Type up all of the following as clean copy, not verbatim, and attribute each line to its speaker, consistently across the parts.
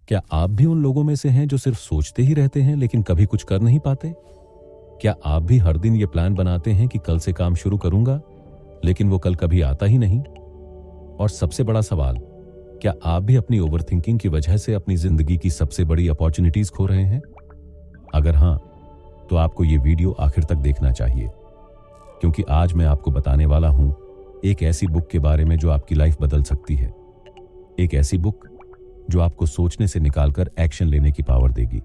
Speaker 1: क्या आप भी उन लोगों में से हैं जो सिर्फ सोचते ही रहते हैं लेकिन कभी कुछ कर नहीं पाते? क्या आप भी हर दिन ये प्लान बनाते हैं कि कल से काम शुरू करूंगा, लेकिन वो कल कभी आता ही नहीं? और सबसे बड़ा सवाल, क्या आप भी अपनी ओवरथिंकिंग की वजह से अपनी जिंदगी की सबसे बड़ी अपॉर्चुनिटीज खो रहे हैं? अगर हां, तो आपको ये वीडियो आखिर तक देखना चाहिए, क्योंकि आज मैं आपको बताने वाला हूं एक ऐसी बुक के बारे में जो आपकी लाइफ बदल सकती है। एक ऐसी बुक जो आपको सोचने से निकालकर एक्शन लेने की पावर देगी।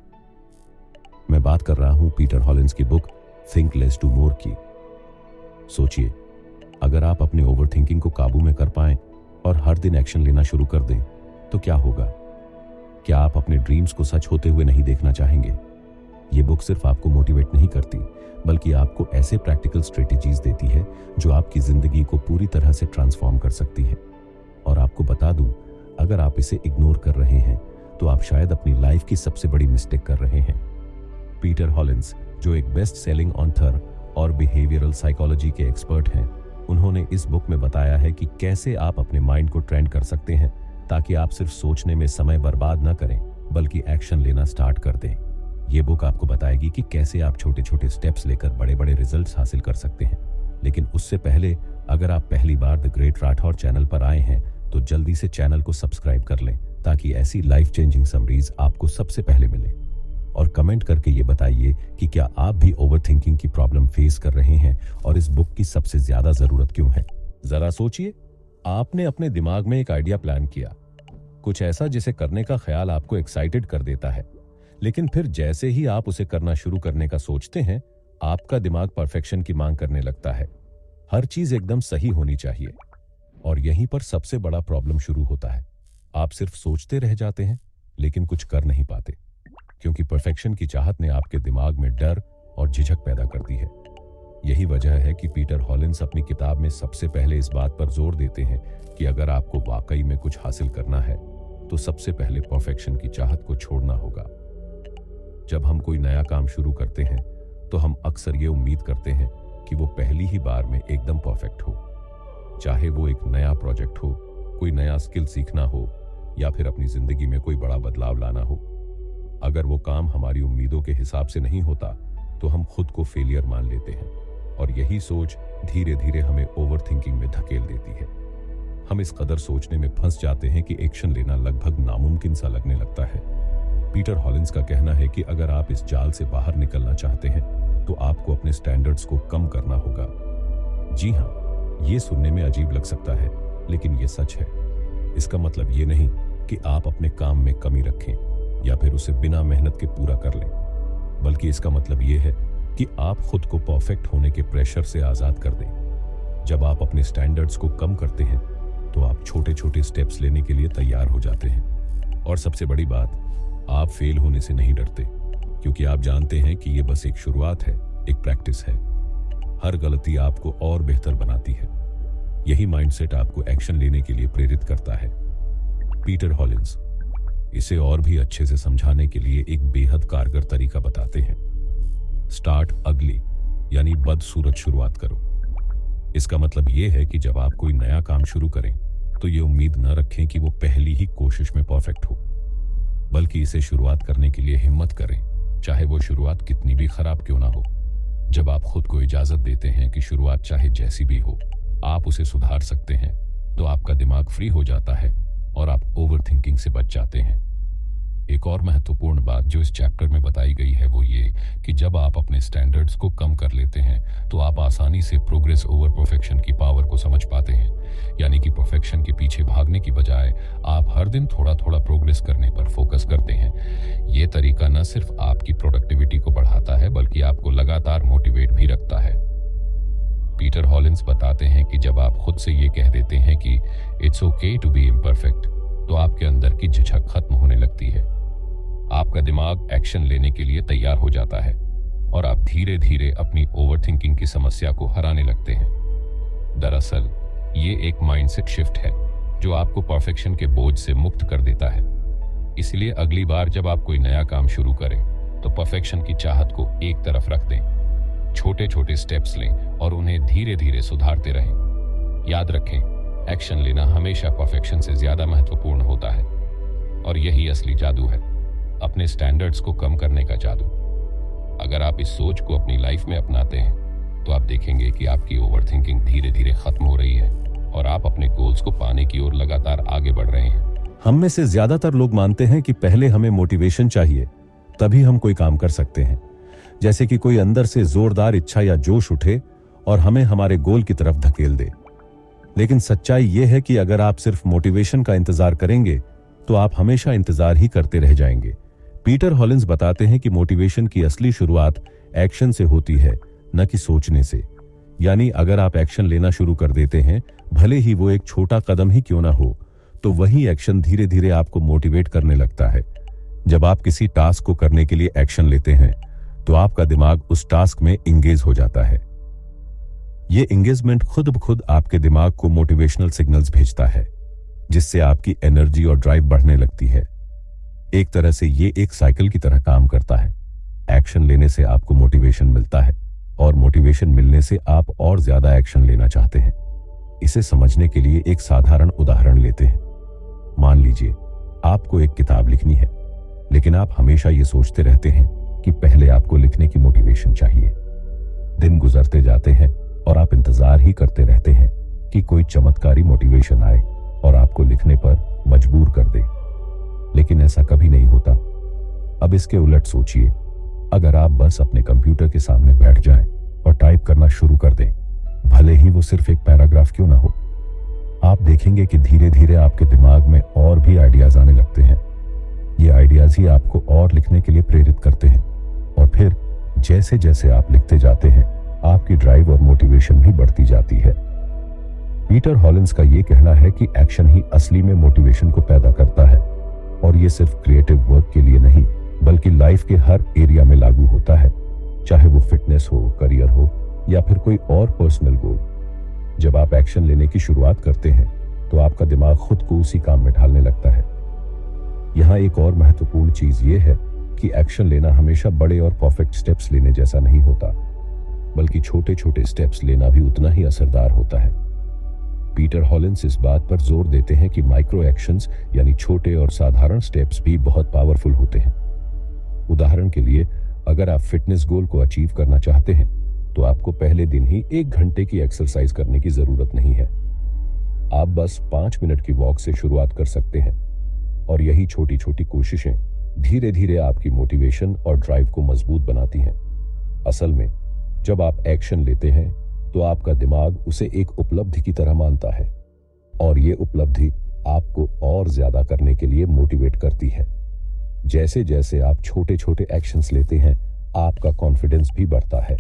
Speaker 1: मैं बात कर रहा हूं पीटर हॉलिंस की book think less do more की। सोचिए, अगर आप अपने ओवरथिंकिंग को काबू में कर पाएं और हर दिन एक्शन लेना शुरू कर दें, तो क्या होगा? क्या आप अपने ड्रीम्स को सच होते हुए नहीं देखना चाहेंगे? ये बुक सिर्फ आपको मोटिवेट नहीं करती, बल्कि आपको ऐसे प्रैक्टिकल स्ट्रेटेजीज देती है जो आपकी जिंदगी को पूरी तरह से ट्रांसफॉर्म कर सकती है। और आपको बता दूं, अगर आप इसे इग्नोर कर रहे हैं तो आप शायद अपनी लाइफ की सबसे बड़ी मिस्टेक कर रहे हैं। पीटर हॉलिंस, जो एक बेस्ट सेलिंग ऑथर और बिहेवियरल साइकोलॉजी के एक्सपर्ट हैं, उन्होंने इस बुक में बताया है कि कैसे आप अपने माइंड को ट्रेंड कर सकते हैं ताकि आप सिर्फ सोचने में समय बर्बाद न करें बल्कि एक्शन लेना स्टार्ट कर दें। ये बुक आपको बताएगी कि कैसे आप छोटे छोटे स्टेप्स लेकर बड़े बड़े रिजल्ट्स हासिल कर सकते हैं। लेकिन उससे पहले, अगर आप पहली बार द ग्रेट राठौर चैनल पर आए हैं तो जल्दी से चैनल को सब्सक्राइब कर लें ताकि ऐसी लाइफ चेंजिंग समरीज आपको सबसे पहले मिले। और कमेंट करके ये बताइए कि क्या आप भी ओवरथिंकिंग की प्रॉब्लम फेस कर रहे हैं और इस बुक की सबसे ज्यादा जरूरत क्यों है। जरा सोचिए, आपने अपने दिमाग में एक आइडिया प्लान किया, कुछ ऐसा जिसे करने का ख्याल आपको एक्साइटेड कर देता है, लेकिन फिर जैसे ही आप उसे करना शुरू करने का सोचते हैं, आपका दिमाग परफेक्शन की मांग करने लगता है। हर चीज एकदम सही होनी चाहिए। और यहीं पर सबसे बड़ा प्रॉब्लम शुरू होता है। आप सिर्फ सोचते रह जाते हैं लेकिन कुछ कर नहीं पाते, क्योंकि परफेक्शन की चाहत ने आपके दिमाग में डर और झिझक पैदा कर दी है। यही वजह है कि पीटर हॉलिंस अपनी किताब में सबसे पहले इस बात पर जोर देते हैं कि अगर आपको वाकई में कुछ हासिल करना है तो सबसे पहले परफेक्शन की चाहत को छोड़ना होगा। जब हम कोई नया काम शुरू करते हैं तो हम अक्सर ये उम्मीद करते हैं कि वो पहली ही बार में एकदम परफेक्ट हो, चाहे वो एक नया प्रोजेक्ट हो, कोई नया स्किल सीखना हो या फिर अपनी जिंदगी में कोई बड़ा बदलाव लाना हो। अगर वो काम हमारी उम्मीदों के हिसाब से नहीं होता तो हम खुद को फेलियर मान लेते हैं और यही सोच धीरे धीरे हमें ओवरथिंकिंग में धकेल देती है। हम इस कदर सोचने में फंस जाते हैं कि एक्शन लेना लगभग नामुमकिन सा लगने लगता है। पीटर हॉलिंस का कहना है कि अगर आप इस जाल से बाहर निकलना चाहते हैं तो आपको अपने स्टैंडर्ड्स को कम करना होगा। जी हाँ, ये सुनने में अजीब लग सकता है, लेकिन ये सच है। इसका मतलब ये नहीं कि आप अपने काम में कमी रखें या फिर उसे बिना मेहनत के पूरा कर लें, बल्कि इसका मतलब ये है कि आप खुद को परफेक्ट होने के प्रेशर से आजाद कर दें। जब आप अपने स्टैंडर्ड्स को कम करते हैं तो आप छोटे छोटे स्टेप्स लेने के लिए तैयार हो जाते हैं। और सबसे बड़ी बात, आप फेल होने से नहीं डरते, क्योंकि आप जानते हैं कि ये बस एक शुरुआत है, एक प्रैक्टिस है। हर गलती आपको और बेहतर बनाती है। यही माइंडसेट आपको एक्शन लेने के लिए प्रेरित करता है। पीटर हॉलिंस इसे और भी अच्छे से समझाने के लिए एक बेहद कारगर तरीका बताते हैं। स्टार्ट अगली, यानी बदसूरत शुरुआत करो। इसका मतलब यह है कि जब आप कोई नया काम शुरू करें तो ये उम्मीद न रखें कि वो पहली ही कोशिश में परफेक्ट हो, बल्कि इसे शुरुआत करने के लिए हिम्मत करें, चाहे वो शुरुआत कितनी भी खराब क्यों ना हो। जब आप खुद को इजाजत देते हैं कि शुरुआत चाहे जैसी भी हो, आप उसे सुधार सकते हैं, तो आपका दिमाग फ्री हो जाता है और आप ओवरथिंकिंग से बच जाते हैं। एक और महत्वपूर्ण बात जो इस चैप्टर में बताई गई है वो ये कि जब आप अपने स्टैंडर्ड्स को कम कर लेते हैं तो आप आसानी से प्रोग्रेस ओवर परफेक्शन की पावर को समझ पाते हैं। यानी कि परफेक्शन के पीछे भागने की बजाय आप हर दिन थोड़ा थोड़ा प्रोग्रेस करने पर फोकस करते हैं। ये तरीका न सिर्फ आपकी प्रोडक्टिविटी को बढ़ाता है बल्कि आपको लगातार मोटिवेट भी रखता है। पीटर हॉलिंस बताते हैं कि जब आप खुद से ये कह देते हैं कि it's okay to be imperfect, तो आपके अंदर की झिझक खत्म होने लगती है। आपका दिमाग एक्शन लेने के लिए तैयार हो जाता है और आप धीरे धीरे अपनी ओवरथिंकिंग की समस्या को हराने लगते हैं। दरअसल ये एक माइंडसेट शिफ्ट है जो आपको परफेक्शन के बोझ से मुक्त कर देता है। इसलिए अगली बार जब आप कोई नया काम शुरू करें तो परफेक्शन की चाहत को एक तरफ रख दें, छोटे छोटे स्टेप्स लें और उन्हें धीरे धीरे सुधारते रहें। याद रखें, एक्शन लेना हमेशा परफेक्शन से ज्यादा महत्वपूर्ण होता है। और यही असली जादू है, अपने स्टैंडर्ड्स को कम करने का जादू। अगर आप इस सोच को अपनी लाइफ में अपनाते हैं तो आप देखेंगे कि आपकी ओवरथिंकिंग धीरे धीरे खत्म हो रही है और आप अपने गोल्स को पाने की ओर लगातार आगे बढ़ रहे हैं। हम में से ज्यादातर लोग मानते हैं कि पहले हमें मोटिवेशन चाहिए, तभी हम कोई काम कर सकते हैं। जैसे कि कोई अंदर से जोरदार इच्छा या जोश उठे और हमें हमारे गोल की तरफ धकेल दे। लेकिन सच्चाई यह है कि अगर आप सिर्फ मोटिवेशन का इंतजार करेंगे तो आप हमेशा इंतजार ही करते रह जाएंगे। पीटर हॉलिंस बताते हैं कि मोटिवेशन की असली शुरुआत एक्शन से होती है, न कि सोचने से। यानी अगर आप एक्शन लेना शुरू कर देते हैं, भले ही वो एक छोटा कदम ही क्यों ना हो, तो वही एक्शन धीरे धीरे आपको मोटिवेट करने लगता है। जब आप किसी टास्क को करने के लिए एक्शन लेते हैं तो आपका दिमाग उस टास्क में इंगेज हो जाता है। ये इंगेजमेंट खुद ब खुद आपके दिमाग को मोटिवेशनल सिग्नल्स भेजता है, जिससे आपकी एनर्जी और ड्राइव बढ़ने लगती है। एक तरह से ये एक साइकिल की तरह काम करता है। एक्शन लेने से आपको मोटिवेशन मिलता है और मोटिवेशन मिलने से आप और ज्यादा एक्शन लेना चाहते हैं। इसे समझने के लिए एक साधारण उदाहरण लेते हैं। मान लीजिए आपको एक किताब लिखनी है, लेकिन आप हमेशा ये सोचते रहते हैं कि पहले आपको लिखने की मोटिवेशन चाहिए। दिन गुजरते जाते हैं और आप इंतजार ही करते रहते हैं कि कोई चमत्कारी मोटिवेशन आए और आपको लिखने पर मजबूर कर दे, लेकिन ऐसा कभी नहीं होता। अब इसके उलट सोचिए, अगर आप बस अपने कंप्यूटर के सामने बैठ जाएं और टाइप करना शुरू कर दें, भले ही वो सिर्फ एक पैराग्राफ क्यों ना हो, आप देखेंगे कि धीरे धीरे आपके दिमाग में और भी आइडियाज आने लगते हैं। ये आइडियाज ही आपको और लिखने के लिए प्रेरित करते हैं और फिर जैसे जैसे आप लिखते जाते हैं, आपकी ड्राइव और मोटिवेशन भी बढ़ती जाती है। पीटर हॉलिंस का यह कहना है कि एक्शन ही असली में मोटिवेशन को पैदा करता है और ये सिर्फ क्रिएटिव वर्क के लिए नहीं, बल्कि लाइफ के हर एरिया में लागू होता है, चाहे वो फिटनेस हो, करियर हो या फिर कोई और पर्सनल गोल। जब आप एक्शन लेने की शुरुआत करते हैं तो आपका दिमाग खुद को उसी काम में ढालने लगता है। यहाँ एक और महत्वपूर्ण चीज ये है कि एक्शन लेना हमेशा बड़े और परफेक्ट स्टेप्स लेने जैसा नहीं होता, बल्कि छोटे छोटे स्टेप्स लेना भी उतना ही असरदार होता है। पीटर हॉलिंस इस बात पर जोर देते हैं कि माइक्रो एक्शंस यानी छोटे और साधारण स्टेप्स भी बहुत पावरफुल होते हैं। उदाहरण के लिए, अगर आप फिटनेस गोल को अचीव करना चाहते हैं तो आपको पहले दिन ही 1 घंटे की एक्सरसाइज करने की जरूरत नहीं है। आप बस 5 मिनट की वॉक से शुरुआत कर सकते हैं और यही छोटी छोटी कोशिशें धीरे धीरे आपकी मोटिवेशन और ड्राइव को मजबूत बनाती हैं। असल में जब आप एक्शन लेते हैं तो आपका दिमाग उसे एक उपलब्धि की तरह मानता है और ये उपलब्धि आपको और ज्यादा करने के लिए मोटिवेट करती है। जैसे जैसे आप छोटे छोटे एक्शंस लेते हैं, आपका कॉन्फिडेंस भी बढ़ता है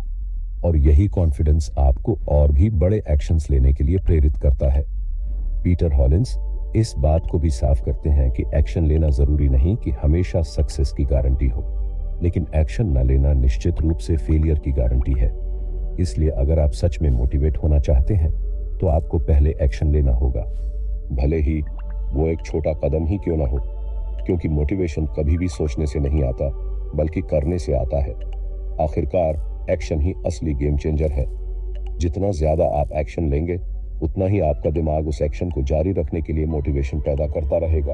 Speaker 1: और यही कॉन्फिडेंस आपको और भी बड़े एक्शंस लेने के लिए प्रेरित करता है। पीटर हॉलिंस इस बात को भी साफ करते हैं कि एक्शन लेना जरूरी नहीं कि हमेशा सक्सेस की गारंटी हो, लेकिन एक्शन न लेना निश्चित रूप से फेलियर की गारंटी है। इसलिए अगर आप सच में मोटिवेट होना चाहते हैं तो आपको पहले एक्शन लेना होगा, भले ही वो एक छोटा कदम ही क्यों ना हो, क्योंकि मोटिवेशन कभी भी सोचने से नहीं आता बल्कि करने से आता है। आखिरकार एक्शन ही असली गेम चेंजर है। जितना ज्यादा आप एक्शन लेंगे उतना ही आपका दिमाग उस एक्शन को जारी रखने के लिए मोटिवेशन पैदा करता रहेगा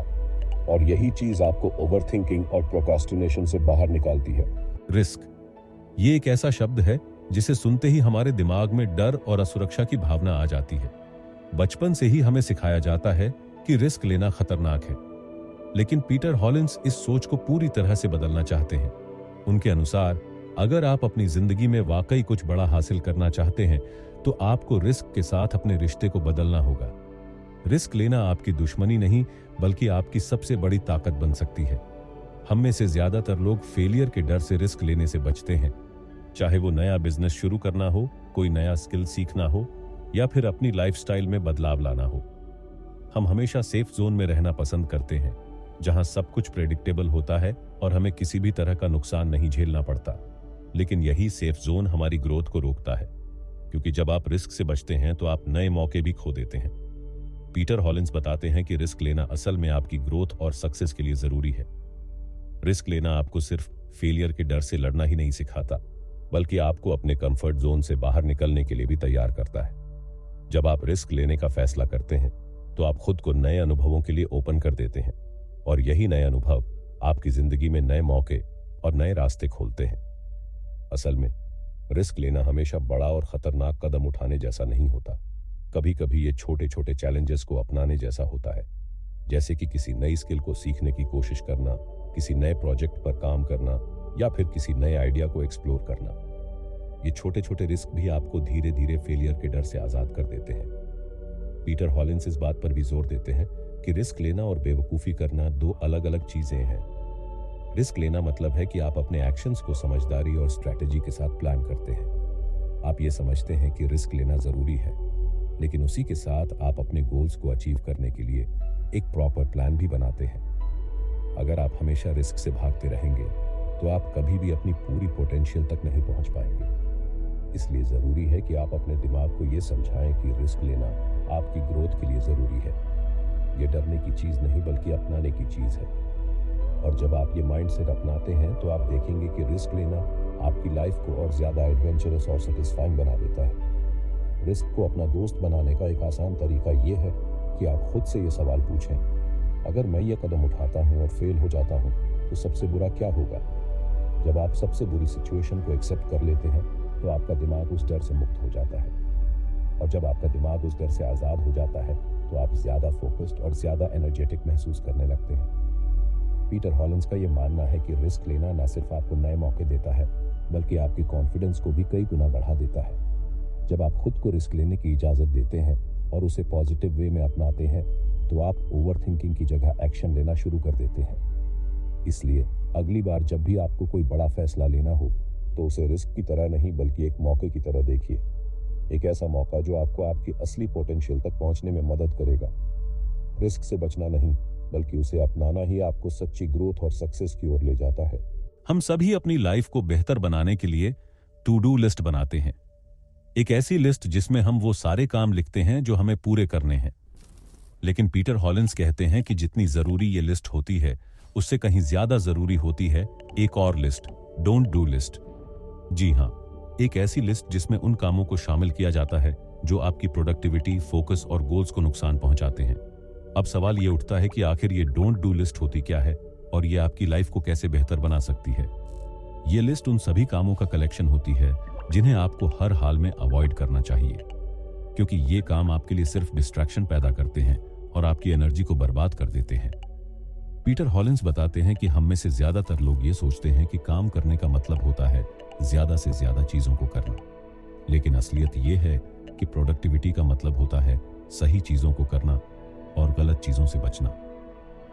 Speaker 1: और यही चीज आपको ओवरथिंकिंग और प्रोक्रास्टिनेशन से बाहर निकालती है। रिस्क, ये एक ऐसा शब्द है जिसे सुनते ही हमारे दिमाग में डर और असुरक्षा की भावना आ जाती है। बचपन से ही हमें सिखाया जाता है कि रिस्क लेना खतरनाक है, लेकिन पीटर हॉलिंस इस सोच को पूरी तरह से बदलना चाहते हैं। उनके अनुसार अगर आप अपनी जिंदगी में वाकई कुछ बड़ा हासिल करना चाहते हैं तो आपको रिस्क के साथ अपने रिश्ते को बदलना होगा। रिस्क लेना आपकी दुश्मनी नहीं बल्कि आपकी सबसे बड़ी ताकत बन सकती है। हम में से ज्यादातर लोग फेलियर के डर से रिस्क लेने से बचते हैं, चाहे वो नया बिजनेस शुरू करना हो, कोई नया स्किल सीखना हो या फिर अपनी लाइफस्टाइल में बदलाव लाना हो। हम हमेशा सेफ जोन में रहना पसंद करते हैं, जहां सब कुछ प्रेडिक्टेबल होता है और हमें किसी भी तरह का नुकसान नहीं झेलना पड़ता। लेकिन यही सेफ जोन हमारी ग्रोथ को रोकता है, क्योंकि जब आप रिस्क से बचते हैं तो आप नए मौके भी खो देते हैं। पीटर हॉलिंस बताते हैं कि रिस्क लेना असल में आपकी ग्रोथ और सक्सेस के लिए जरूरी है। रिस्क लेना आपको सिर्फ फेलियर के डर से लड़ना ही नहीं सिखाता, बल्कि आपको अपने कंफर्ट जोन से बाहर निकलने के लिए भी तैयार करता है। जब आप रिस्क लेने का फैसला करते हैं तो आप खुद को नए अनुभवों के लिए ओपन कर देते हैं और यही नए अनुभव आपकी जिंदगी में नए मौके और नए रास्ते खोलते हैं। असल में रिस्क लेना हमेशा बड़ा और खतरनाक कदम उठाने जैसा नहीं होता। कभी कभी ये छोटे छोटे चैलेंजेस को अपनाने जैसा होता है, जैसे कि किसी नई स्किल को सीखने की कोशिश करना, किसी नए प्रोजेक्ट पर काम करना या फिर किसी नए आइडिया को एक्सप्लोर करना। ये छोटे छोटे रिस्क भी आपको धीरे धीरे फेलियर के डर से आजाद कर देते हैं। पीटर हॉलिंस इस बात पर भी जोर देते हैं कि रिस्क लेना और बेवकूफ़ी करना दो अलग अलग चीजें हैं। रिस्क लेना मतलब है कि आप अपने एक्शंस को समझदारी और स्ट्रैटेजी के साथ प्लान करते हैं। आप ये समझते हैं कि रिस्क लेना जरूरी है, लेकिन उसी के साथ आप अपने गोल्स को अचीव करने के लिए एक प्रॉपर प्लान भी बनाते हैं। अगर आप हमेशा रिस्क से भागते रहेंगे तो आप कभी भी अपनी पूरी पोटेंशियल तक नहीं पहुंच पाएंगे। इसलिए जरूरी है कि आप अपने दिमाग को ये समझाएं कि रिस्क लेना आपकी ग्रोथ के लिए जरूरी है। ये डरने की चीज नहीं बल्कि अपनाने की चीज है। और जब आप ये माइंडसेट अपनाते हैं तो आप देखेंगे कि रिस्क लेना आपकी लाइफ को और ज्यादा एडवेंचरस और सेटिस्फाइंग बना देता है। रिस्क को अपना दोस्त बनाने का एक आसान तरीका ये है कि आप खुद से ये सवाल पूछें, अगर मैं ये कदम उठाता हूँ और फेल हो जाता हूँ तो सबसे बुरा क्या होगा? जब आप सबसे बुरी सिचुएशन को एक्सेप्ट कर लेते हैं तो आपका दिमाग उस डर से मुक्त हो जाता है। और जब आपका दिमाग उस डर से आज़ाद हो जाता है तो आप ज़्यादा फोकस्ड और ज़्यादा एनर्जेटिक महसूस करने लगते हैं। पीटर हॉलिंस का ये मानना है कि रिस्क लेना न सिर्फ आपको नए मौके देता है बल्कि आपकी कॉन्फिडेंस को भी कई गुना बढ़ा देता है। जब आप खुद को रिस्क लेने की इजाज़त देते हैं और उसे पॉजिटिव वे में अपनाते हैं तो आप ओवर थिंकिंग की जगह एक्शन लेना शुरू कर देते हैं। इसलिए अगली बार जब भी आपको कोई बड़ा फैसला लेना हो तो उसे रिस्क की तरह नहीं बल्कि एक मौके की तरह देखिए। एक ऐसा मौका जो आपको आपकी असली पोटेंशियल तक पहुंचने में मदद करेगा। रिस्क से बचना नहीं बल्कि उसे अपनाना ही आपको सच्ची ग्रोथ और सक्सेस की ओर ले जाता है।
Speaker 2: हम सभी अपनी लाइफ को बेहतर बनाने के लिए टू डू लिस्ट बनाते हैं। एक ऐसी लिस्ट जिसमें हम वो सारे काम लिखते हैं जो हमें पूरे करने हैं। लेकिन पीटर हॉलिंस कहते हैं कि जितनी जरूरी ये लिस्ट होती है उससे कहीं ज्यादा जरूरी होती है एक और लिस्ट, डोंट डू लिस्ट। जी हां, एक ऐसी लिस्ट जिसमें उन कामों को शामिल किया जाता है जो आपकी प्रोडक्टिविटी, फोकस और गोल्स को नुकसान पहुंचाते हैं। अब सवाल ये उठता है कि आखिर ये डोंट डू लिस्ट होती क्या है और ये आपकी लाइफ को कैसे बेहतर बना सकती है। ये लिस्ट उन सभी कामों का कलेक्शन होती है जिन्हें आपको हर हाल में अवॉइड करना चाहिए, क्योंकि ये काम आपके लिए सिर्फ डिस्ट्रैक्शन पैदा करते हैं और आपकी एनर्जी को बर्बाद कर देते हैं। पीटर हॉलिंस बताते हैं कि हम में से ज्यादातर लोग ये सोचते हैं कि काम करने का मतलब होता है ज्यादा से ज्यादा चीजों को करना, लेकिन असलियत ये है कि प्रोडक्टिविटी का मतलब होता है सही चीजों को करना और गलत चीजों से बचना।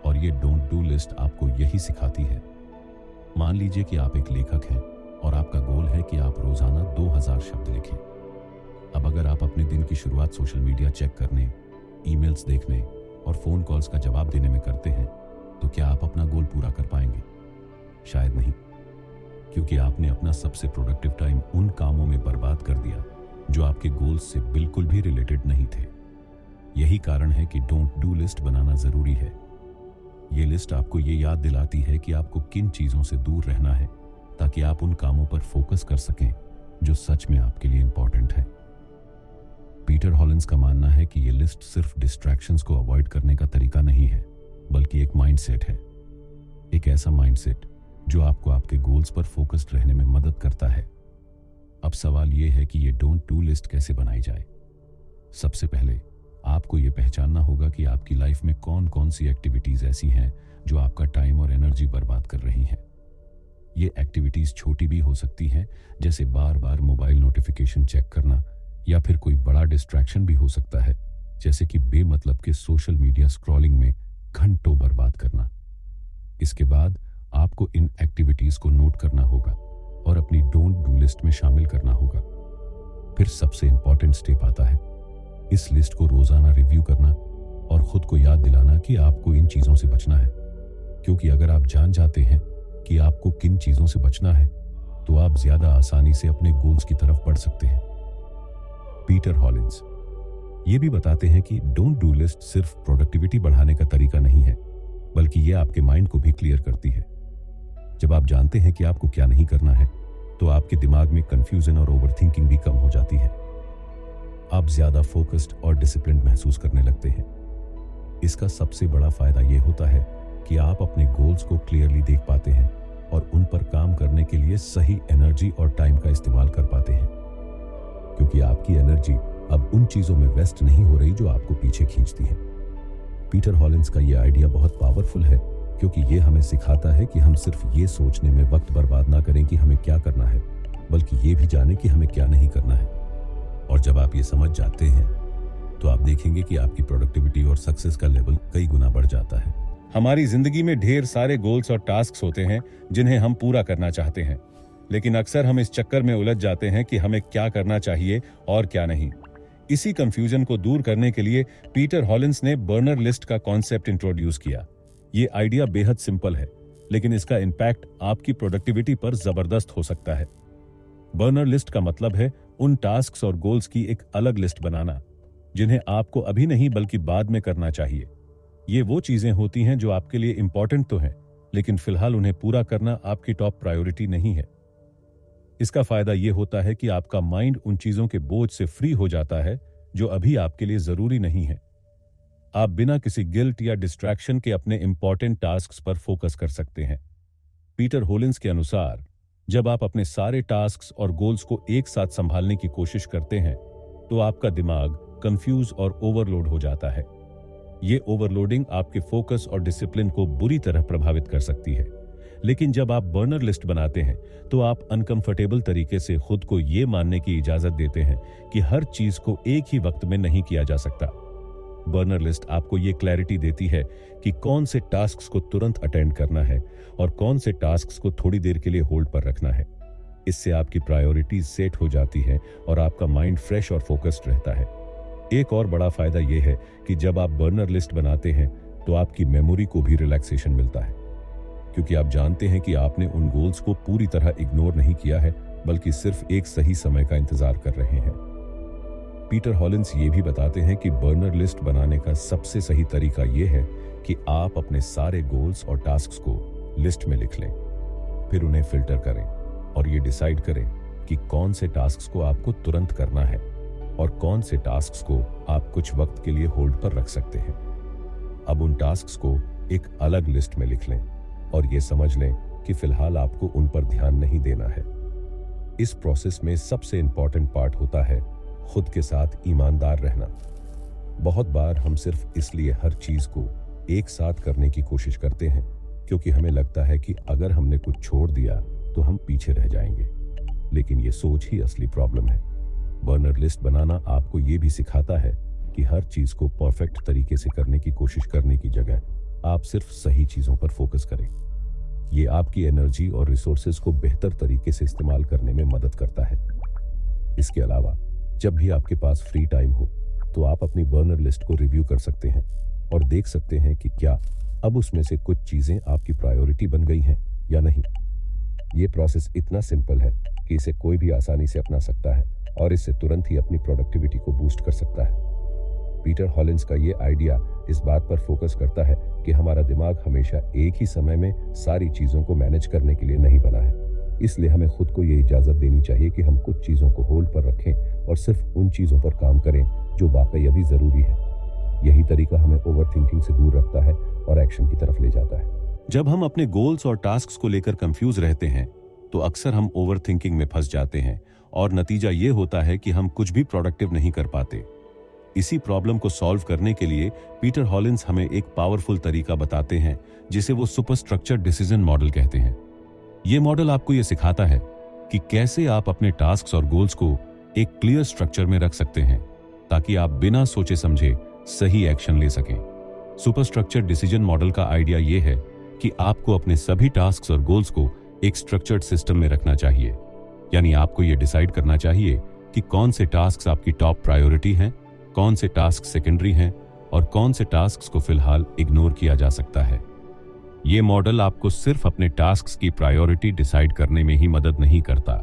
Speaker 2: और ये डोंट डू लिस्ट आपको यही सिखाती है। मान लीजिए कि आप एक लेखक हैं और आपका गोल है कि आप रोजाना 2000 शब्द लिखें। अब अगर आप अपने दिन की शुरुआत सोशल मीडिया चेक करने, ईमेल्स देखने और फोन कॉल्स का जवाब देने में करते हैं तो क्या आप अपना गोल पूरा कर पाएंगे? शायद नहीं, क्योंकि आपने अपना सबसे प्रोडक्टिव टाइम उन कामों में बर्बाद कर दिया जो आपके गोल्स से बिल्कुल भी रिलेटेड नहीं थे। यही कारण है कि डोंट डू लिस्ट बनाना जरूरी है। ये लिस्ट आपको ये याद दिलाती है कि आपको किन चीजों से दूर रहना है ताकि आप उन कामों पर फोकस कर सकें जो सच में आपके लिए इंपॉर्टेंट है। पीटर हॉलिंस का मानना है कि ये लिस्ट सिर्फ डिस्ट्रैक्शंस को अवॉइड करने का तरीका नहीं है बल्कि एक माइंडसेट है। एक ऐसा माइंडसेट जो आपको आपके गोल्स पर फोकस्ड रहने में मदद करता है। अब सवाल यह है कि ये डोंट डू लिस्ट कैसे बनाई जाए। सबसे पहले आपको ये पहचानना होगा कि आपकी लाइफ में कौन कौन सी एक्टिविटीज ऐसी हैं जो आपका टाइम और एनर्जी बर्बाद कर रही हैं। ये एक्टिविटीज छोटी भी हो सकती हैं, जैसे बार बार मोबाइल नोटिफिकेशन चेक करना, या फिर कोई बड़ा डिस्ट्रैक्शन भी हो सकता है, जैसे कि बेमतलब के सोशल मीडिया स्क्रॉलिंग में घंटों बर्बाद करना। इसके बाद आपको इन एक्टिविटीज को नोट करना होगा और अपनी डोंट डू लिस्ट में शामिल करना होगा। फिर सबसे इंपॉर्टेंट स्टेप आता है इस लिस्ट को रोजाना रिव्यू करना और खुद को याद दिलाना कि आपको इन चीजों से बचना है, क्योंकि अगर आप जान जाते हैं कि आपको किन चीजों से बचना है तो आप ज्यादा आसानी से अपने गोल्स की तरफ बढ़ सकते हैं। पीटर हॉलिंस ये भी बताते हैं कि डोंट डू लिस्ट सिर्फ प्रोडक्टिविटी बढ़ाने का तरीका नहीं है, बल्कि यह आपके माइंड को भी क्लियर करती है। जब आप जानते हैं कि आपको क्या नहीं करना है तो आपके दिमाग में कंफ्यूजन और ओवरथिंकिंग भी कम हो जाती है। आप ज्यादा फोकस्ड और डिसिप्लिन्ड महसूस करने लगते हैं। इसका सबसे बड़ा फायदा यह होता है कि आप अपने गोल्स को क्लियरली देख पाते हैं और उन पर काम करने के लिए सही एनर्जी और टाइम का इस्तेमाल कर पाते हैं, क्योंकि आपकी एनर्जी अब उन चीजों में वेस्ट नहीं हो रही जो आपको पीछे खींचती हैं। पीटर हॉलिंस का यह आइडिया बहुत पावरफुल है, क्योंकि यह हमें सिखाता है कि हम सिर्फ ये सोचने में वक्त बर्बाद ना करें कि हमें क्या करना है, बल्कि ये भी जाने कि हमें क्या नहीं करना है। और जब आप ये समझ जाते हैं तो आप देखेंगे कि आपकी प्रोडक्टिविटी और सक्सेस का लेवल कई गुना बढ़ जाता है। हमारी जिंदगी में ढेर सारे गोल्स और टास्क्स होते हैं जिन्हें हम पूरा करना चाहते हैं, लेकिन अक्सर हम इस चक्कर में उलझ जाते हैं कि हमें क्या करना चाहिए और क्या नहीं। इसी कंफ्यूजन को दूर करने के लिए पीटर हॉलिंस ने बर्नर लिस्ट का कॉन्सेप्ट इंट्रोड्यूस किया। ये आइडिया बेहद सिंपल है, लेकिन इसका इम्पैक्ट आपकी प्रोडक्टिविटी पर जबरदस्त हो सकता है। बर्नर लिस्ट का मतलब है उन टास्क्स और गोल्स की एक अलग लिस्ट बनाना जिन्हें आपको अभी नहीं बल्कि बाद में करना चाहिए। ये वो चीजें होती हैं जो आपके लिए इंपॉर्टेंट तो हैं, लेकिन फिलहाल उन्हें पूरा करना आपकी टॉप प्रायोरिटी नहीं है। इसका फायदा यह होता है कि आपका माइंड उन चीजों के बोझ से फ्री हो जाता है जो अभी आपके लिए जरूरी नहीं है। आप बिना किसी गिल्ट या डिस्ट्रैक्शन के अपने इंपॉर्टेंट टास्क्स पर फोकस कर सकते हैं। पीटर हॉलिंस के अनुसार जब आप अपने सारे टास्क्स और गोल्स को एक साथ संभालने की कोशिश करते हैं तो आपका दिमाग कंफ्यूज और ओवरलोड हो जाता है। ये ओवरलोडिंग आपके फोकस और डिसिप्लिन को बुरी तरह प्रभावित कर सकती है। लेकिन जब आप बर्नर लिस्ट बनाते हैं तो आप अनकंफर्टेबल तरीके से खुद को ये मानने की इजाजत देते हैं कि हर चीज को एक ही वक्त में नहीं किया जा सकता। बर्नर लिस्ट आपको ये क्लैरिटी देती है कि कौन से टास्क्स को तुरंत अटेंड करना है और कौन से टास्क्स को थोड़ी देर के लिए होल्ड पर रखना है। इससे आपकी प्रायोरिटीज सेट हो जाती है और आपका माइंड फ्रेश और फोकस्ड रहता है। एक और बड़ा फायदा यह है कि जब आप बर्नर लिस्ट बनाते हैं तो आपकी मेमोरी को भी रिलैक्सेशन मिलता है, क्योंकि आप जानते हैं कि आपने उन गोल्स को पूरी तरह इग्नोर नहीं किया है, बल्कि सिर्फ एक सही समय का इंतजार कर रहे हैं। पीटर हॉलिंस ये भी बताते हैं कि बर्नर लिस्ट बनाने का सबसे सही तरीका यह है कि आप अपने सारे गोल्स और टास्क्स को लिस्ट में लिख लें, फिर उन्हें फिल्टर करें और ये डिसाइड करें कि कौन से टास्क्स को आपको तुरंत करना है और कौन से टास्क्स को आप कुछ वक्त के लिए होल्ड पर रख सकते हैं। अब उन टास्क्स को एक अलग लिस्ट में लिख लें और ये समझ लें कि फिलहाल आपको उन पर ध्यान नहीं देना है। इस प्रोसेस में सबसे इंपॉर्टेंट पार्ट होता है खुद के साथ ईमानदार रहना। बहुत बार हम सिर्फ इसलिए हर चीज को एक साथ करने की कोशिश करते हैं क्योंकि हमें लगता है कि अगर हमने कुछ छोड़ दिया तो हम पीछे रह जाएंगे, लेकिन ये सोच ही असली प्रॉब्लम है। बर्नर लिस्ट बनाना आपको ये भी सिखाता है कि हर चीज को परफेक्ट तरीके से करने की कोशिश करने की जगह आप सिर्फ सही चीजों पर फोकस करें। ये आपकी एनर्जी और रिसोर्सेज को बेहतर तरीके से इस्तेमाल करने में मदद करता है। इसके अलावा जब भी आपके पास फ्री टाइम हो तो आप अपनी बर्नर लिस्ट को रिव्यू कर सकते हैं और देख सकते हैं कि क्या अब उसमें से कुछ चीजें आपकी प्रायोरिटी बन गई हैं या नहीं। ये प्रोसेस इतना सिंपल है कि इसे कोई भी आसानी से अपना सकता है और इससे तुरंत ही अपनी प्रोडक्टिविटी को बूस्ट कर सकता है। पीटर हॉलिंस का ये आइडिया इस बात पर फोकस करता है कि हमारा दिमाग हमेशा एक ही समय में सारी चीजों को मैनेज करने के लिए नहीं बना है। इसलिए हमें खुद को ये इजाजत देनी चाहिए कि हम कुछ चीजों को होल्ड पर रखें और सिर्फ उन चीजों पर काम करें जो वाकई अभी जरूरी है। यही तरीका हमें ओवर थिंकिंग से दूर रखता है और एक्शन की तरफ ले जाता है।
Speaker 1: जब हम अपने गोल्स और टास्क्स को लेकर कंफ्यूज रहते हैं तो अक्सर हम ओवर थिंकिंग में फंस जाते हैं और नतीजा ये होता है कि हम कुछ भी प्रोडक्टिव नहीं कर पाते। इसी प्रॉब्लम को सॉल्व करने के लिए पीटर हॉलिंस हमें एक पावरफुल तरीका बताते हैं जिसे वो सुपर स्ट्रक्चर डिसीजन मॉडल कहते हैं। ये मॉडल आपको ये सिखाता है कि कैसे आप अपने टास्क्स और गोल्स को एक क्लियर स्ट्रक्चर में रख सकते हैं ताकि आप बिना सोचे समझे सही एक्शन ले सकें। सुपर स्ट्रक्चर डिसीजन मॉडल का आइडिया ये है कि आपको अपने सभी टास्क्स और गोल्स को एक स्ट्रक्चर्ड सिस्टम में रखना चाहिए। यानी आपको ये डिसाइड करना चाहिए कि कौन से टास्क्स आपकी टॉप प्रायोरिटी हैं, कौन से टास्क सेकेंडरी हैं और कौन से टास्क्स को फिलहाल इग्नोर किया जा सकता है। ये मॉडल आपको सिर्फ अपने टास्क्स की प्रायोरिटी डिसाइड करने में ही मदद नहीं करता,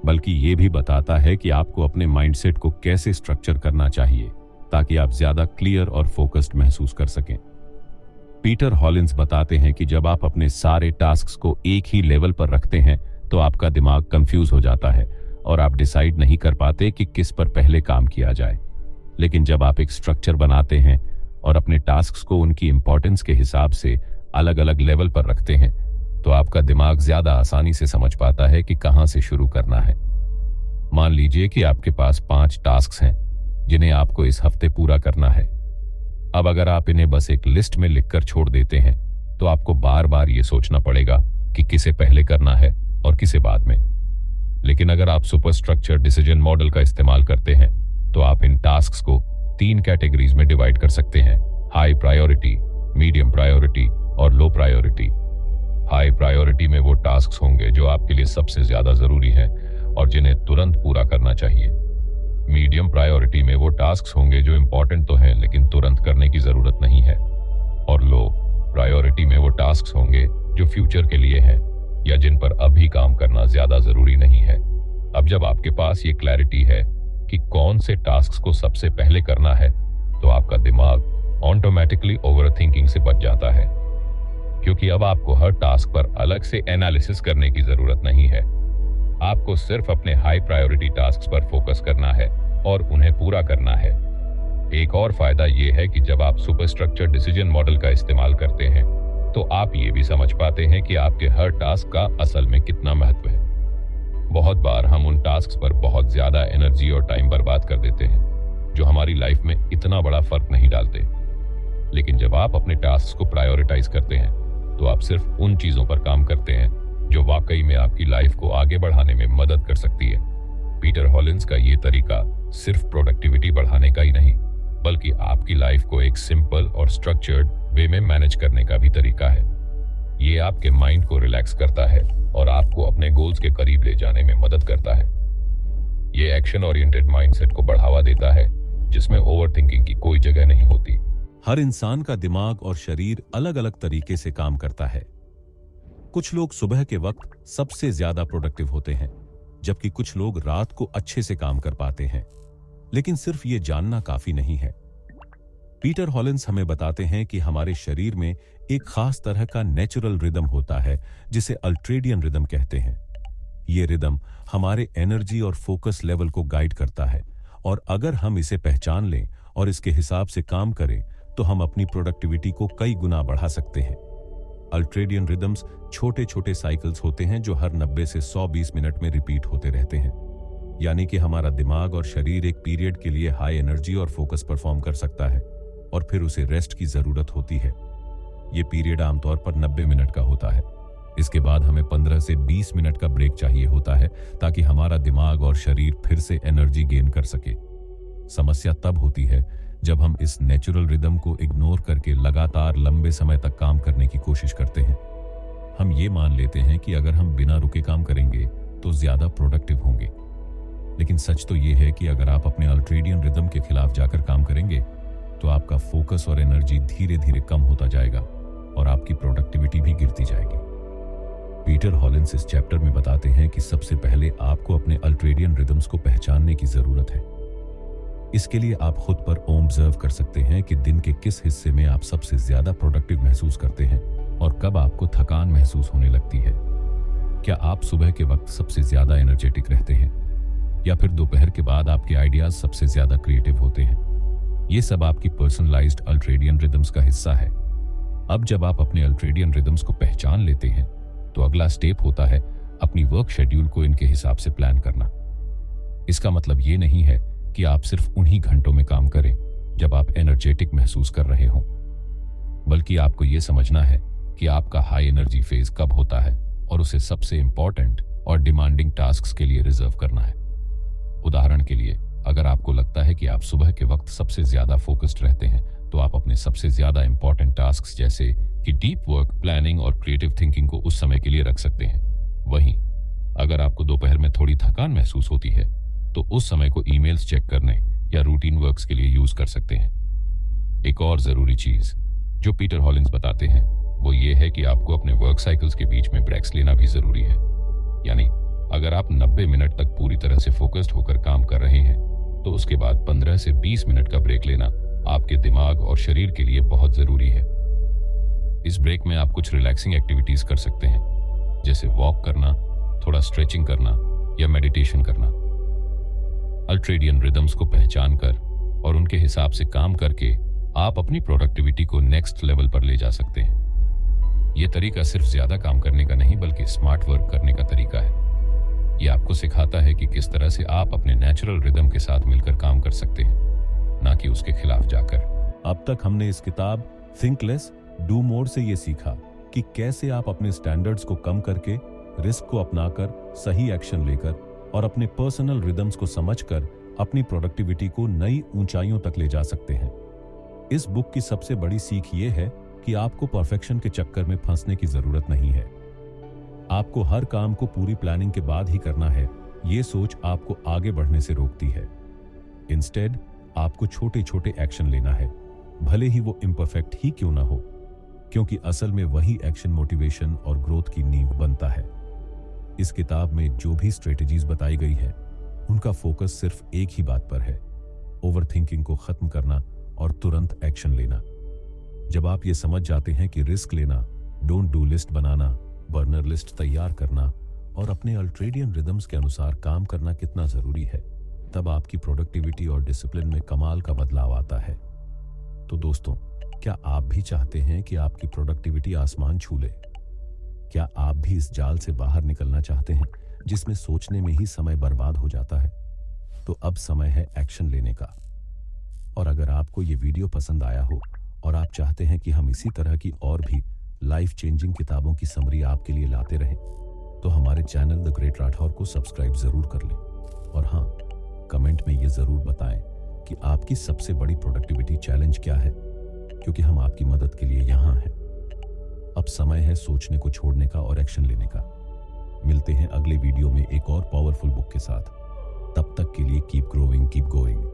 Speaker 1: बल्कि ये भी बताता है कि आपको अपने माइंडसेट को कैसे स्ट्रक्चर करना चाहिए ताकि आप ज्यादा क्लियर और फोकस्ड महसूस कर सकें। पीटर हॉलिंस बताते हैं कि जब आप अपने सारे टास्क्स को एक ही लेवल पर रखते हैं तो आपका दिमाग कंफ्यूज हो जाता है और आप डिसाइड नहीं कर पाते कि किस पर पहले काम किया जाए। लेकिन जब आप एक स्ट्रक्चर बनाते हैं और अपने टास्क्स को उनकी इंपॉर्टेंस के हिसाब से अलग अलग लेवल पर रखते हैं तो आपका दिमाग ज्यादा आसानी से समझ पाता है कि कहां से शुरू करना है। मान लीजिए कि आपके पास 5 टास्क्स हैं जिन्हें आपको इस हफ्ते पूरा करना है। अब अगर आप इन्हें बस एक लिस्ट में लिखकर छोड़ देते हैं तो आपको बार बार ये सोचना पड़ेगा कि किसे पहले करना है और किसे बाद में। लेकिन अगर आप सुपर स्ट्रक्चर डिसीजन मॉडल का इस्तेमाल करते हैं तो आप इन टास्क्स को 3 कैटेगरीज में डिवाइड कर सकते हैं: हाई प्रायोरिटी, मीडियम प्रायोरिटी और लो प्रायोरिटी। हाई प्रायोरिटी में वो टास्क्स होंगे जो आपके लिए सबसे ज्यादा जरूरी हैं और जिन्हें तुरंत पूरा करना चाहिए। मीडियम प्रायोरिटी में वो टास्क्स होंगे जो इंपॉर्टेंट तो हैं लेकिन तुरंत करने की जरूरत नहीं है। और लो प्रायोरिटी में वो टास्क्स होंगे जो फ्यूचर के लिए हैं या जिन पर अभी काम करना ज्यादा जरूरी नहीं है। अब जब आपके पास ये क्लैरिटी है कि कौन से टास्क्स को सबसे पहले करना है तो आपका दिमाग ऑटोमेटिकली ओवरथिंकिंग से बच जाता है, क्योंकि अब आपको हर टास्क पर अलग से एनालिसिस करने की जरूरत नहीं है। आपको सिर्फ अपने हाई प्रायोरिटी टास्क्स पर फोकस करना है और उन्हें पूरा करना है। एक और फायदा यह है कि जब आप सुपर स्ट्रक्चर डिसीजन मॉडल का इस्तेमाल करते हैं तो आप ये भी समझ पाते हैं कि आपके हर टास्क का असल में कितना महत्व है। बहुत बार हम उन टास्क्स पर बहुत ज्यादा एनर्जी और टाइम बर्बाद कर देते हैं जो हमारी लाइफ में इतना बड़ा फर्क नहीं डालते। लेकिन जब आप अपने टास्क को प्रायोरिटाइज करते हैं तो आप सिर्फ उन चीजों पर काम करते हैं जो वाकई में आपकी लाइफ को आगे बढ़ाने में मदद कर सकती है। पीटर हॉलिंस का ये तरीका सिर्फ प्रोडक्टिविटी बढ़ाने का ही नहीं बल्कि आपकी लाइफ को एक सिंपल और स्ट्रक्चर्ड वे में मैनेज करने का भी तरीका है। ये आपके माइंड को रिलैक्स करता है और आपको अपने गोल्स के करीब ले जाने में मदद करता है। ये एक्शन ओरिएंटेड माइंडसेट को बढ़ावा देता है जिसमें ओवरथिंकिंग की कोई जगह नहीं होती।
Speaker 2: हर इंसान का दिमाग और शरीर अलग अलग तरीके से काम करता है। कुछ लोग सुबह के वक्त सबसे ज्यादा प्रोडक्टिव होते हैं जबकि कुछ लोग रात को अच्छे से काम कर पाते हैं। लेकिन सिर्फ ये जानना काफी नहीं है। पीटर हॉलिंस हमें बताते हैं कि हमारे शरीर में एक खास तरह का नेचुरल रिदम होता है जिसे अल्ट्रेडियन रिदम कहते हैं। ये रिदम हमारे एनर्जी और फोकस लेवल को गाइड करता है और अगर हम इसे पहचान लें और इसके हिसाब से काम करें तो हम अपनी प्रोडक्टिविटी को कई गुना बढ़ा सकते हैं। अल्ट्रेडियन रिदम्स छोटे छोटे साइकिल्स होते हैं जो हर 90 से 120 मिनट में रिपीट होते रहते हैं। यानी कि हमारा दिमाग और शरीर एक पीरियड के लिए हाई एनर्जी और फोकस परफॉर्म कर सकता है और फिर उसे रेस्ट की जरूरत होती है। ये पीरियड आमतौर पर 90 मिनट का होता है। इसके बाद हमें 15 से 20 मिनट का ब्रेक चाहिए होता है ताकि हमारा दिमाग और शरीर फिर से एनर्जी गेन कर सके। समस्या तब होती है जब हम इस नेचुरल रिदम को इग्नोर करके लगातार लंबे समय तक काम करने की कोशिश करते हैं। हम ये मान लेते हैं कि अगर हम बिना रुके काम करेंगे तो ज्यादा प्रोडक्टिव होंगे। लेकिन सच तो ये है कि अगर आप अपने अल्ट्रेडियन रिदम के खिलाफ जाकर काम करेंगे तो आपका फोकस और एनर्जी धीरे धीरे कम होता जाएगा और आपकी प्रोडक्टिविटी भी गिरती जाएगी। पीटर हॉलिंस इस चैप्टर में बताते हैं कि सबसे पहले आपको अपने अल्ट्रेडियन रिदम्स को पहचानने की जरूरत है। इसके लिए आप खुद पर ऑब्जर्व कर सकते हैं कि दिन के किस हिस्से में आप सबसे ज्यादा प्रोडक्टिव महसूस करते हैं और कब आपको थकान महसूस होने लगती है। क्या आप सुबह के वक्त सबसे ज्यादा एनर्जेटिक रहते हैं या फिर दोपहर के बाद आपके आइडियाज सबसे ज्यादा क्रिएटिव होते हैं? ये सब आपकी पर्सनलाइज्ड अल्ट्रेडियन रिदम्स का हिस्सा है। अब जब आप अपने अल्ट्रेडियन रिदम्स को पहचान लेते हैं तो अगला स्टेप होता है अपनी वर्क शेड्यूल को इनके हिसाब से प्लान करना। इसका मतलब ये नहीं है कि आप सिर्फ उन्हीं घंटों में काम करें जब आप एनर्जेटिक महसूस कर रहे हों, बल्कि आपको यह समझना है कि आपका हाई एनर्जी फेज कब होता है और उसे सबसे इंपॉर्टेंट और डिमांडिंग टास्क्स के लिए रिजर्व करना है। उदाहरण के लिए, अगर आपको लगता है कि आप सुबह के वक्त सबसे ज्यादा फोकस्ड रहते हैं तो आप अपने सबसे ज्यादा इंपॉर्टेंट टास्क्स जैसे कि डीप वर्क, प्लानिंग और क्रिएटिव थिंकिंग को उस समय के लिए रख सकते हैं। वहीं अगर आपको दोपहर में थोड़ी थकान महसूस होती है तो उस समय को ईमेल्स चेक करने या रूटीन वर्क्स के लिए यूज कर सकते हैं। एक और जरूरी चीज जो पीटर हॉलिंस बताते हैं वो ये है कि आपको अपने वर्क साइकिल्स के बीच में ब्रेक्स लेना भी जरूरी है। यानी अगर आप 90 मिनट तक पूरी तरह से फोकस्ड होकर काम कर रहे हैं तो उसके बाद 15 से 20 मिनट का ब्रेक लेना आपके दिमाग और शरीर के लिए बहुत जरूरी है। इस ब्रेक में आप कुछ रिलैक्सिंग एक्टिविटीज कर सकते हैं, जैसे वॉक करना, थोड़ा स्ट्रेचिंग करना या मेडिटेशन करना। अल्ट्रेडियन रिदम्स को पहचान कर और उनके हिसाब से काम करके आप अपनी प्रोडक्टिविटी को नेक्स्ट लेवल पर ले जा सकते हैं।
Speaker 1: ये तरीका सिर्फ ज्यादा काम करने का नहीं बल्कि स्मार्ट वर्क करने का तरीका है। ये आपको सिखाता है कि किस तरह से आप अपने नेचुरल रिदम के साथ मिलकर काम कर सकते हैं, ना कि उसके खिलाफ जाकर। अब तक हमने इस किताब थिंक लेस डू मोर से ये सीखा कि कैसे आप अपने स्टैंडर्ड्स को कम करके, रिस्क को अपनाकर, सही एक्शन लेकर और अपने पर्सनल रिदम्स को समझकर अपनी प्रोडक्टिविटी को नई ऊंचाइयों तक ले जा सकते हैं। इस बुक की सबसे बड़ी सीख ये है कि आपको परफेक्शन के चक्कर में फंसने की जरूरत नहीं है। आपको हर काम को पूरी प्लानिंग के बाद ही करना है, ये सोच आपको आगे बढ़ने से रोकती है। इंस्टेड आपको छोटे छोटे एक्शन लेना है, भले ही वो इम्परफेक्ट ही क्यों ना हो, क्योंकि असल में वही एक्शन मोटिवेशन और ग्रोथ की नींव बनता है। इस किताब में जो भी स्ट्रेटेजीज बताई गई है उनका फोकस सिर्फ एक ही बात पर है, ओवरथिंकिंग को खत्म करना और तुरंत एक्शन लेना। जब आप ये समझ जाते हैं कि रिस्क लेना, don't do list banana, burner list तैयार करना और अपने अल्ट्रेडियन रिदम्स के अनुसार काम करना कितना जरूरी है, तब आपकी प्रोडक्टिविटी और डिसिप्लिन में कमाल का बदलाव आता है। तो दोस्तों, क्या आप भी चाहते हैं कि आपकी प्रोडक्टिविटी आसमान छू ले? क्या आप भी इस जाल से बाहर निकलना चाहते हैं जिसमें सोचने में ही समय बर्बाद हो जाता है? तो अब समय है एक्शन लेने का। और अगर आपको ये वीडियो पसंद आया हो और आप चाहते हैं कि हम इसी तरह की और भी लाइफ चेंजिंग किताबों की समरी आपके लिए लाते रहें, तो हमारे चैनल द ग्रेट राठौर को सब्सक्राइब जरूर कर लें। और हाँ, कमेंट में ये जरूर बताएं कि आपकी सबसे बड़ी प्रोडक्टिविटी चैलेंज क्या है, क्योंकि हम आपकी मदद के लिए यहाँ हैं। अब समय है सोचने को छोड़ने का और एक्शन लेने का। मिलते हैं अगले वीडियो में एक और पावरफुल बुक के साथ। तब तक के लिए कीप ग्रोइंग, कीप गोइंग।